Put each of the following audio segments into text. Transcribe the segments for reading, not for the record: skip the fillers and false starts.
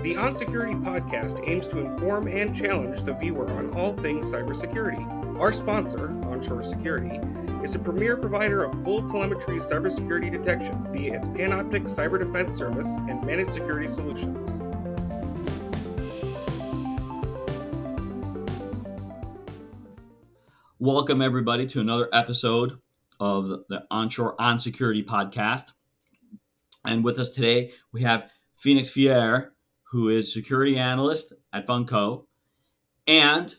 The onSecurity podcast aims to inform and challenge the viewer on all things cybersecurity. Our sponsor, onSecurity, is a premier provider of full telemetry cybersecurity detection via its Panoptic Cyber Defense Service and managed security solutions. Welcome, everybody, to another episode of the Onshore onSecurity podcast. And with us today, we have Phoenix Fier, who is security analyst at Funko and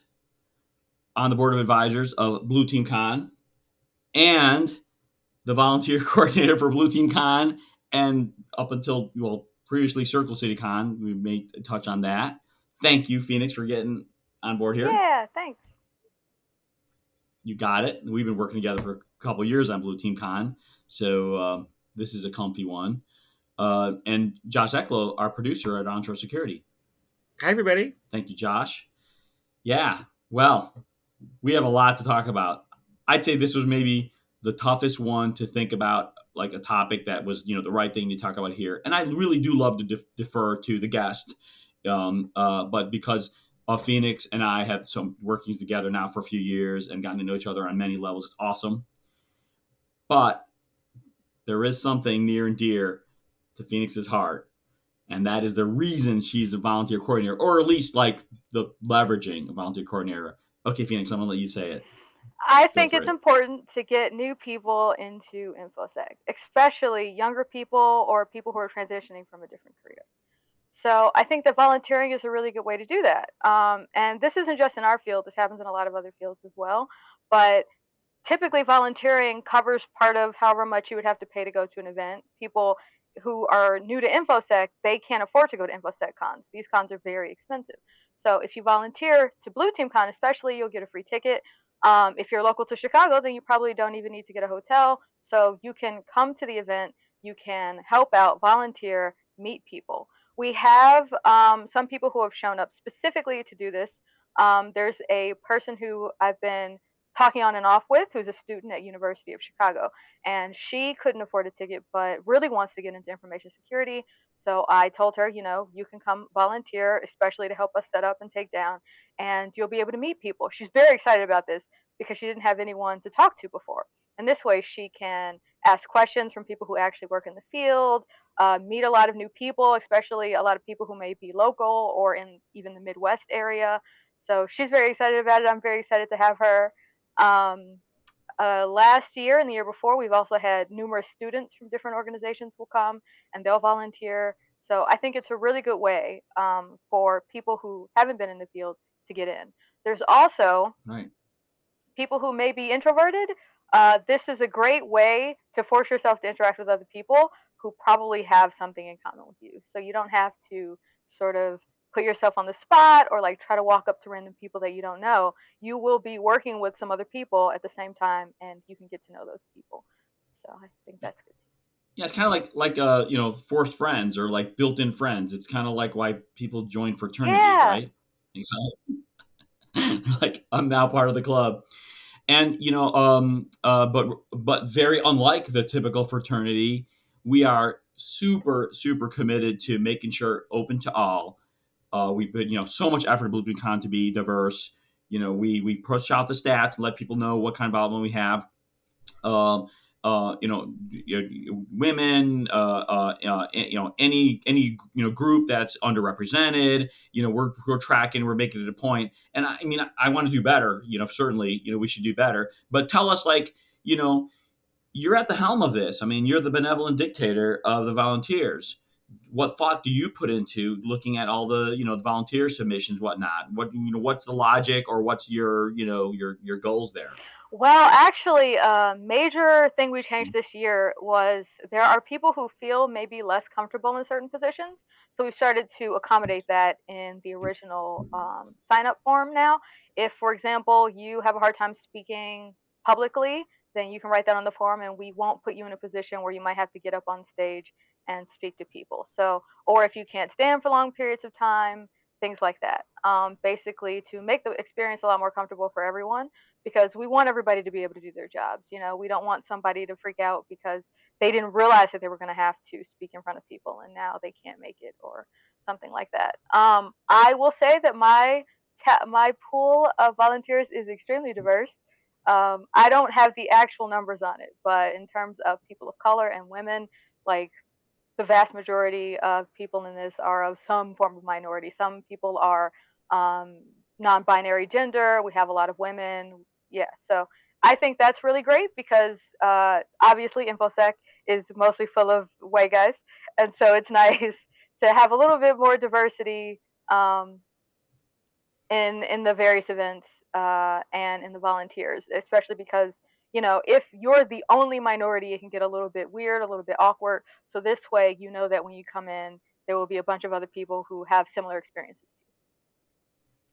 on the board of advisors of Blue Team Con and the volunteer coordinator for Blue Team Con and up until, previously Circle City Con. We may touch on that. Thank you, Phoenix, for getting on board here. Yeah, thanks. You got it. We've been working together for a couple of years on Blue Team Con, so this is a comfy one. And Josh Ecklow, our producer at Onshore Security. Hi, everybody. Thank you, Josh. Yeah, well, we have a lot to talk about. I'd say this was maybe the toughest one to think about, like a topic that was, the right thing to talk about here. And I really do love to defer to the guest, but because of Phoenix and I have some workings together now for a few years and gotten to know each other on many levels, it's awesome. But there is something near and dear to Phoenix's heart, and that is the reason she's a volunteer coordinator, or at least like the leveraging a volunteer coordinator. Okay, Phoenix, I'm gonna let you say it. I think it's important to get new people into InfoSec, especially younger people or people who are transitioning from a different career. So I think that volunteering is a really good way to do that. And this isn't just in our field, this happens in a lot of other fields as well. But typically volunteering covers part of however much you would have to pay to go to an event. People who are new to InfoSec, they can't afford to go to InfoSec cons. These cons are very expensive. So if you volunteer to Blue Team Con especially, you'll get a free ticket. If you're local to Chicago, then you probably don't even need to get a hotel. So you can come to the event, you can help out, volunteer, meet people. We have some people who have shown up specifically to do this. There's a person who I've been talking on and off with who's a student at University of Chicago, and she couldn't afford a ticket but really wants to get into information security. So I told her, you can come volunteer, especially to help us set up and take down, and you'll be able to meet people. She's very excited about this because she didn't have anyone to talk to before. And this way she can ask questions from people who actually work in the field, meet a lot of new people, especially a lot of people who may be local or in even the Midwest area. So she's very excited about it. I'm very excited to have her. Last year and the year before, we've also had numerous students from different organizations will come and they'll volunteer. So I think it's a really good way for people who haven't been in the field to get in. There's also people who may be introverted. This is a great way to force yourself to interact with other people who probably have something in common with you. So you don't have to sort of put yourself on the spot or like try to walk up to random people that you don't know. You will be working with some other people at the same time, and you can get to know those people. So I think that's good. Yeah, it's kind of like forced friends or like built-in friends. It's kind of like why people join fraternities, right? Like, I'm now part of the club. And but very unlike the typical fraternity, we are super, super committed to making sure open to all. We put so much effort at Blue Team Con to be diverse. We push out the stats and let people know what kind of involvement we have. Women, any group that's underrepresented. We're tracking, we're making it a point. And I want to do better. Certainly, we should do better. But tell us, you're at the helm of this. You're the benevolent dictator of the volunteers. What thought do you put into looking at all the the volunteer submissions, whatnot? What's the logic, or what's your goals there? Well, actually, a major thing we changed this year was there are people who feel maybe less comfortable in certain positions. So we started to accommodate that in the original sign-up form now. If, for example, you have a hard time speaking publicly, then you can write that on the form, and we won't put you in a position where you might have to get up on stage and speak to people. So, or if you can't stand for long periods of time, things like that. Basically, to make the experience a lot more comfortable for everyone, because we want everybody to be able to do their jobs. We don't want somebody to freak out because they didn't realize that they were going to have to speak in front of people and now they can't make it, or something like that. I will say that my pool of volunteers is extremely diverse. I don't have the actual numbers on it, but in terms of people of color and women, like the vast majority of people in this are of some form of minority. Some people are um, non-binary gender. We have a lot of women. Yeah, so I think that's really great because obviously InfoSec is mostly full of white guys, and so it's nice to have a little bit more diversity um, in the various events and in the volunteers, especially because if you're the only minority, it can get a little bit weird, a little bit awkward. So this way, you know that when you come in, there will be a bunch of other people who have similar experiences.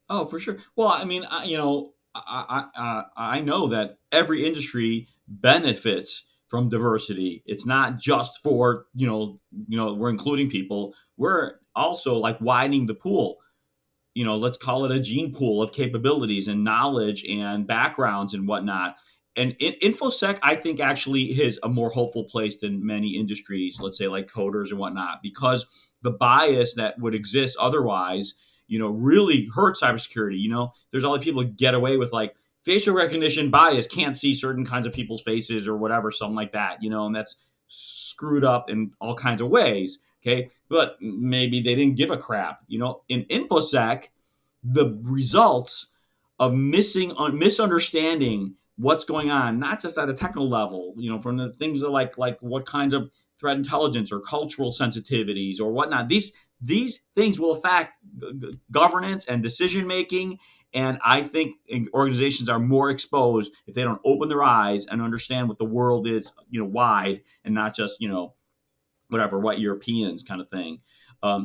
Oh, for sure. Well, I mean, I know that every industry benefits from diversity. It's not just for we're including people. We're also like widening the pool. Let's call it a gene pool of capabilities and knowledge and backgrounds and whatnot. And infosec, I think, actually is a more hopeful place than many industries, let's say like coders and whatnot, because the bias that would exist otherwise, really hurts cybersecurity. There's all the people that get away with like facial recognition bias, can't see certain kinds of people's faces or whatever, something like that, and that's screwed up in all kinds of ways. Okay, but maybe they didn't give a crap. In infosec, the results of misunderstanding what's going on, not just at a technical level, from the things that like what kinds of threat intelligence or cultural sensitivities or whatnot. These things will affect governance and decision making. And I think organizations are more exposed if they don't open their eyes and understand what the world is, wide, and not just whatever white Europeans kind of thing.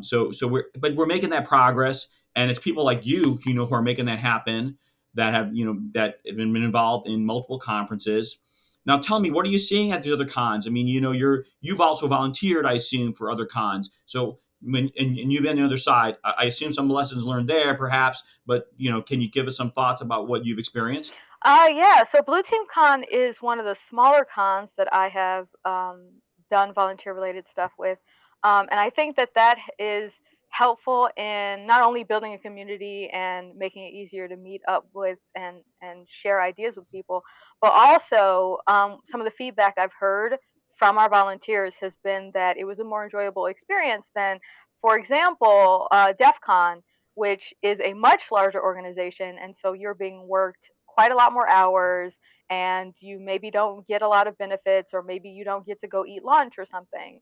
So we're making that progress, and it's people like you, who are making that happen, that have been involved in multiple conferences. Now, tell me, what are you seeing at the other cons? I mean, you've also volunteered, I assume, for other cons. So and you've been on the other side. I assume some lessons learned there, perhaps. But can you give us some thoughts about what you've experienced? Yeah. So Blue Team Con is one of the smaller cons that I have done volunteer related stuff with, and I think that that is helpful in not only building a community and making it easier to meet up with and share ideas with people, but also some of the feedback I've heard from our volunteers has been that it was a more enjoyable experience than, for example, DEF CON, which is a much larger organization, and so you're being worked quite a lot more hours, and you maybe don't get a lot of benefits, or maybe you don't get to go eat lunch or something.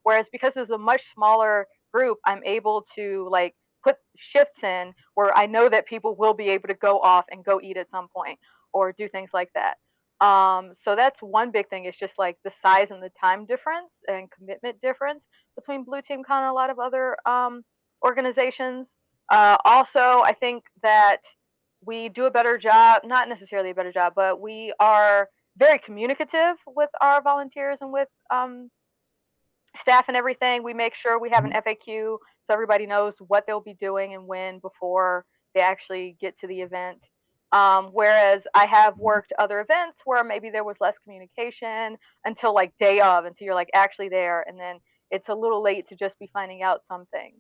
Whereas because it's a much smaller group, I'm able to like put shifts in where I know that people will be able to go off and go eat at some point or do things like that. So that's one big thing. It's just like the size and the time difference and commitment difference between Blue Team Con and a lot of other organizations. Also, I think that we do a better job, not necessarily a better job, but we are very communicative with our volunteers and with staff and everything. We make sure we have an FAQ so everybody knows what they'll be doing and when before they actually get to the event. Whereas I have worked other events where maybe there was less communication until like day of, until you're like actually there, and then it's a little late to just be finding out some things.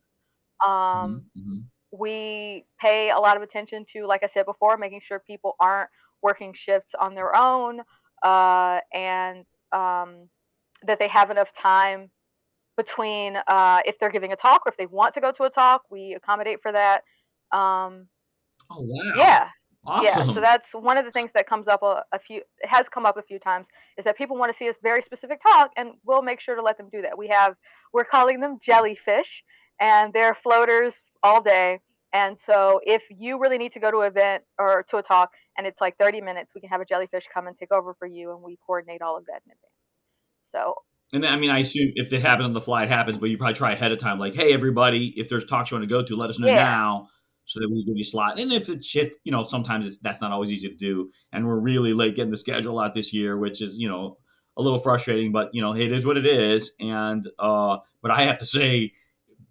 Um, Mm-hmm. we pay a lot of attention to, like I said before, making sure people aren't working shifts on their own, and that they have enough time between if they're giving a talk or if they want to go to a talk, we accommodate for that. Um, Oh, wow. yeah, yeah. So Awesome. that's one of the things that comes up a few. It has come up a few times is that people want to see a very specific talk, and we'll make sure to let them do that. We're calling them jellyfish, and they're floaters all day. And so if you really need to go to an event or to a talk and it's like 30 minutes, we can have a jellyfish come and take over for you, and we coordinate all of that in advance. So And then, I mean, I assume if it happens on the fly, it happens, but you probably try ahead of time, like, hey, everybody, if there's talks you want to go to, let us know yeah, now so that we give you a slot. And if it's shift, sometimes that's not always easy to do. And we're really late getting the schedule out this year, which is, a little frustrating, but, it is what it is. And, but I have to say,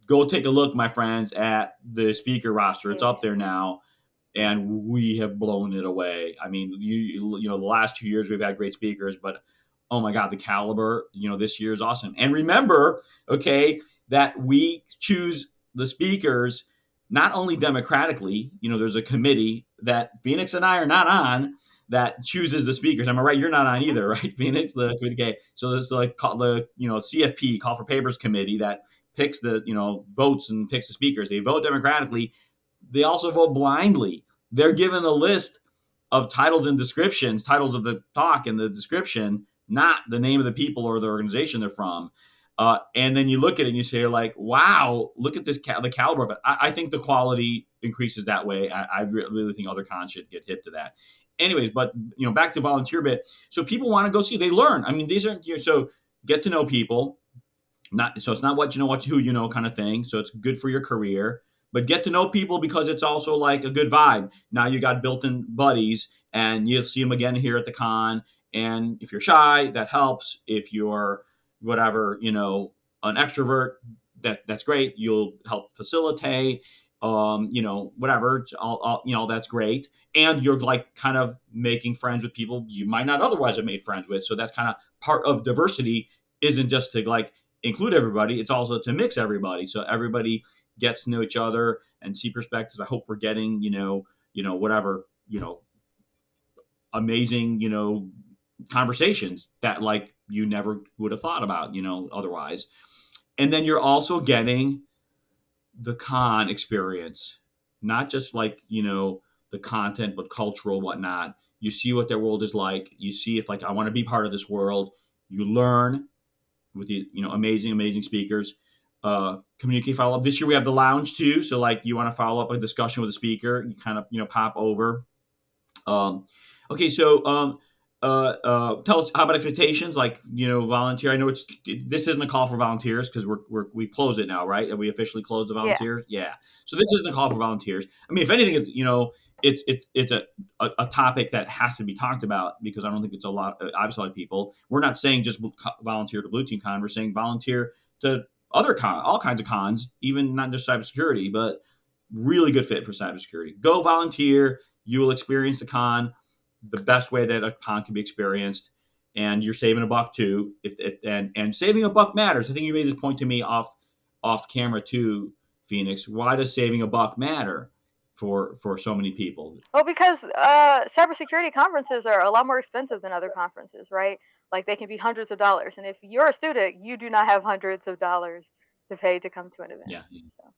go take a look, my friends, at the speaker roster. It's up there now, and we have blown it away. I mean, the last 2 years we've had great speakers, but oh my God, the caliber, this year is awesome. And remember, okay, that we choose the speakers, not only democratically, there's a committee that Phoenix and I are not on that chooses the speakers. Am I right? You're not on either, right, Phoenix? The committee. So there's like the CFP, Call for Papers committee that picks the votes and picks the speakers. They vote democratically. They also vote blindly. They're given a list of titles and descriptions, titles of the talk and the description, not the name of the people or the organization they're from. And then you look at it and you say, like, wow, look at this, the caliber of it. I think the quality increases that way. I really think other cons should get hip to that. Anyways, but back to volunteer bit. So people want to go see, they learn. I mean, these are so get to know people. So it's not what you know, who you know kind of thing. So it's good for your career, but get to know people because it's also like a good vibe. Now you got built-in buddies, and you'll see them again here at the con. And if you're shy, that helps. If you're whatever, an extrovert, that's great. You'll help facilitate. Whatever. All that's great. And you're like kind of making friends with people you might not otherwise have made friends with. So that's kind of part of diversity. Isn't just to like include everybody, it's also to mix everybody, so everybody gets to know each other and see perspectives. I hope we're getting whatever amazing conversations that like you never would have thought about otherwise. And then you're also getting the con experience, not just like the content, but cultural whatnot. You see what their world is like. You see if like I want to be part of this world. You learn with the amazing speakers. Communicate, follow up. This year we have the lounge too, so like you want to follow up a discussion with a speaker, you kind of pop over. Okay, so tell us how about expectations, like volunteer. I know this isn't a call for volunteers because we closed it now, right? Have we officially closed the volunteers? Yeah. So this isn't a call for volunteers. I mean, if anything, it's a topic that has to be talked about because I don't think it's obviously a lot of people. We're not saying just volunteer to Blue Team Con. We're saying volunteer to all kinds of cons, even not just cybersecurity, but really good fit for cybersecurity. Go volunteer. You will experience the con the best way that a con can be experienced, and you're saving $1 too. And saving $1 matters. I think you made this point to me off camera too, Phoenix. Why does saving $1 matter for so many people? Well, because cybersecurity conferences are a lot more expensive than other conferences, right? Like they can be hundreds of dollars, and if you're a student, you do not have hundreds of dollars to pay to come to an event. Yeah. So.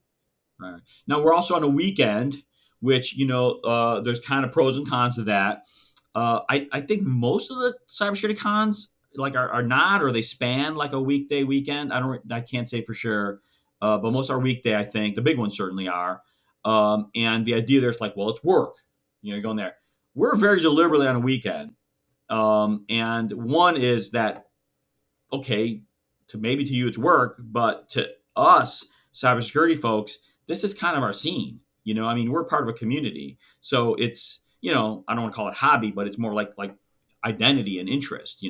All right. Now we're also on a weekend, which there's kind of pros and cons to that. I think most of the cybersecurity cons like are not, or they span like a weekday weekend. I can't say for sure, but most are weekday. I think the big ones certainly are. And the idea there's like, well, it's work. You're going there. We're very deliberately on a weekend, and one is that okay, to you it's work, but to us cybersecurity folks, this is kind of our scene. I mean, we're part of a community, so it's I don't want to call it hobby, but it's more like identity and interest.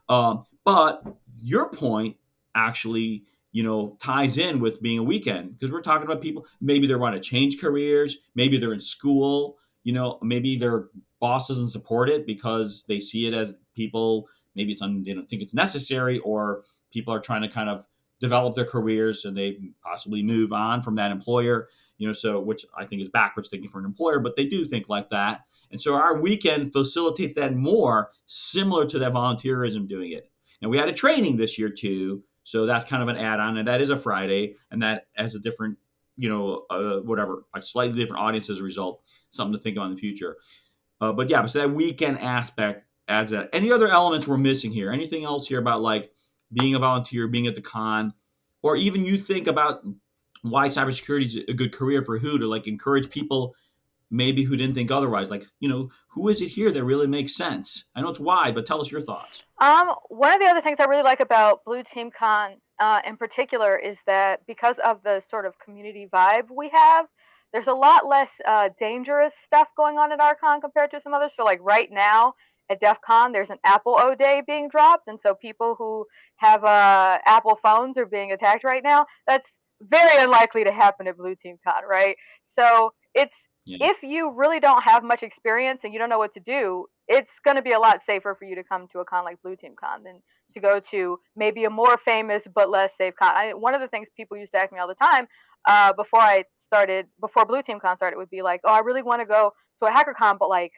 But your point actually ties in with being a weekend because we're talking about people. Maybe they want to change careers. Maybe they're in school. Maybe their boss doesn't support it because they see it as people. Maybe they don't think it's necessary, or people are trying to kind of develop their careers and they possibly move on from that employer. So which I think is backwards thinking for an employer, but they do think like that. And so our weekend facilitates that more, similar to that volunteerism doing it. Now we had a training this year too, so that's kind of an add-on, and that is a Friday, and that has a different, a slightly different audience as a result. Something to think about in the future. But yeah, so that weekend aspect adds that. Any other elements we're missing here? Anything else here about like being a volunteer, being at the con, or even you think about why cybersecurity is a good career for who to like encourage people maybe who didn't think otherwise, like who is it here that really makes sense? I know it's wide, but tell us your thoughts. One of the other things I really like about Blue Team Con in particular is that because of the sort of community vibe we have, there's a lot less dangerous stuff going on at our con compared to some others. So like right now at DEF CON, there's an Apple O Day being dropped, and so people who have Apple phones are being attacked right now. That's very unlikely to happen at Blue Team Con, right? So it's if you really don't have much experience and you don't know what to do, it's going to be a lot safer for you to come to a con like Blue Team Con than to go to maybe a more famous but less safe con. One of the things people used to ask me all the time, before Blue Team Con started, would be like, oh, I really want to go to a HackerCon, but like,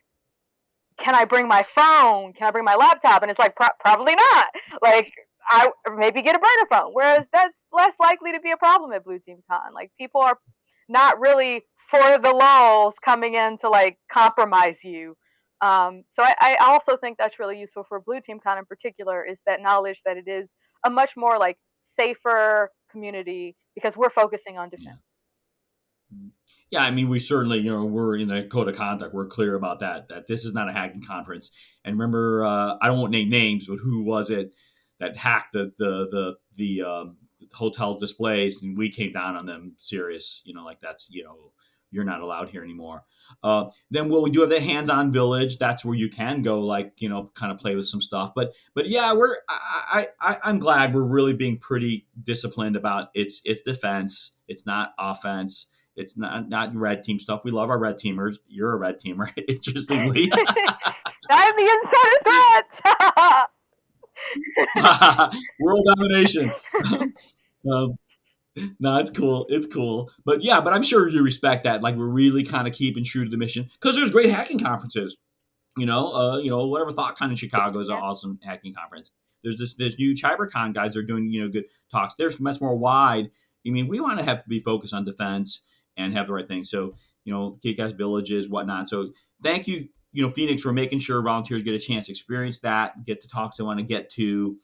can I bring my phone? Can I bring my laptop? And it's like, probably not. Like, I maybe get a burner phone. Whereas that's less likely to be a problem at Blue Team Con. Like, people are not really for the lulz coming in to like compromise you. So I also think that's really useful for Blue Team Con in particular, is that knowledge that it is a much more like safer community because we're focusing on defense. Yeah, I mean, we certainly, we're in the code of conduct. We're clear about that this is not a hacking conference. And remember, I don't want to name names, but who was it that hacked the hotel's displays, and we came down on them serious, like that's, you're not allowed here anymore. Then we do have the hands-on village. That's where you can go, like, kind of play with some stuff. But yeah, I'm glad we're really being pretty disciplined about it's defense. It's not offense. It's not red team stuff. We love our red teamers. You're a red teamer, interestingly. I'm the insider threat. World domination. No, it's cool. It's cool. But yeah, I'm sure you respect that. Like, we're really kind of keeping true to the mission, because there's great hacking conferences. Whatever ThoughtCon in Chicago is an awesome hacking conference. There's this new CyberCon guys are doing, good talks. There's much more wide. I mean, we want to have to be focused on defense and have the right thing. So, kick-ass villages, whatnot. So thank you, Phoenix, for making sure volunteers get a chance to experience that, get to talk to someone, and get to,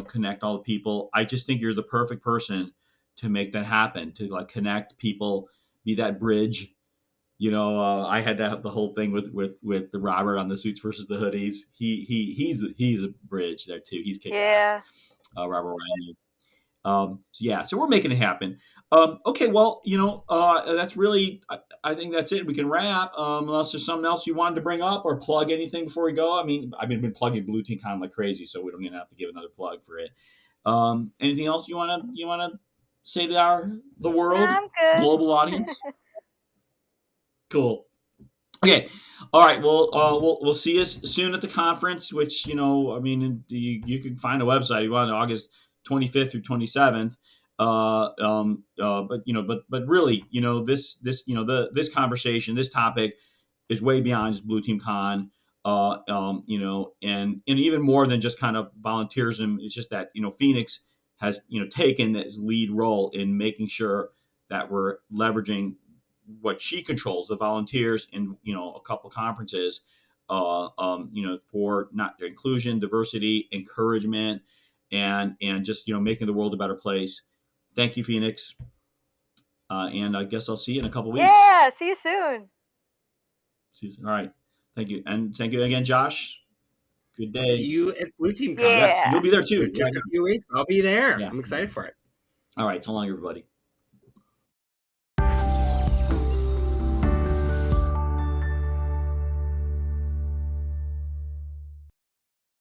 connect all the people. I just think you're the perfect person to make that happen, to like connect people, be that bridge. I had the whole thing with the Robert on the suits versus the hoodies. He's a bridge there too. He's kick-ass. Yeah. Robert Ryan. So we're making it happen. Okay, well, that's really, I think that's it. We can wrap. Unless there's something else you wanted to bring up or plug anything before we go. I mean, I've been plugging Blue Team Con like crazy, so we don't even have to give another plug for it. Anything else you wanna say to the world, global audience? Cool. Okay. All right. Well, we'll see us soon at the conference, which, you can find a website. You want August 25th through 27th. But really, this conversation, this topic is way beyond just Blue Team Con. And even more than just kind of volunteerism. It's just that, Phoenix has, taken this lead role in making sure that we're leveraging what she controls, the volunteers in, a couple conferences, for not their inclusion, diversity, encouragement, and just, making the world a better place. Thank you, Phoenix. And I guess I'll see you in a couple weeks. Yeah, see you soon. All right. Thank you. And thank you again, Josh. Good day. See you at Blue Team Con. Yeah. Yes, you'll be there too. Just a few weeks. I'll be there. Yeah. I'm excited for it. All right. So long, everybody.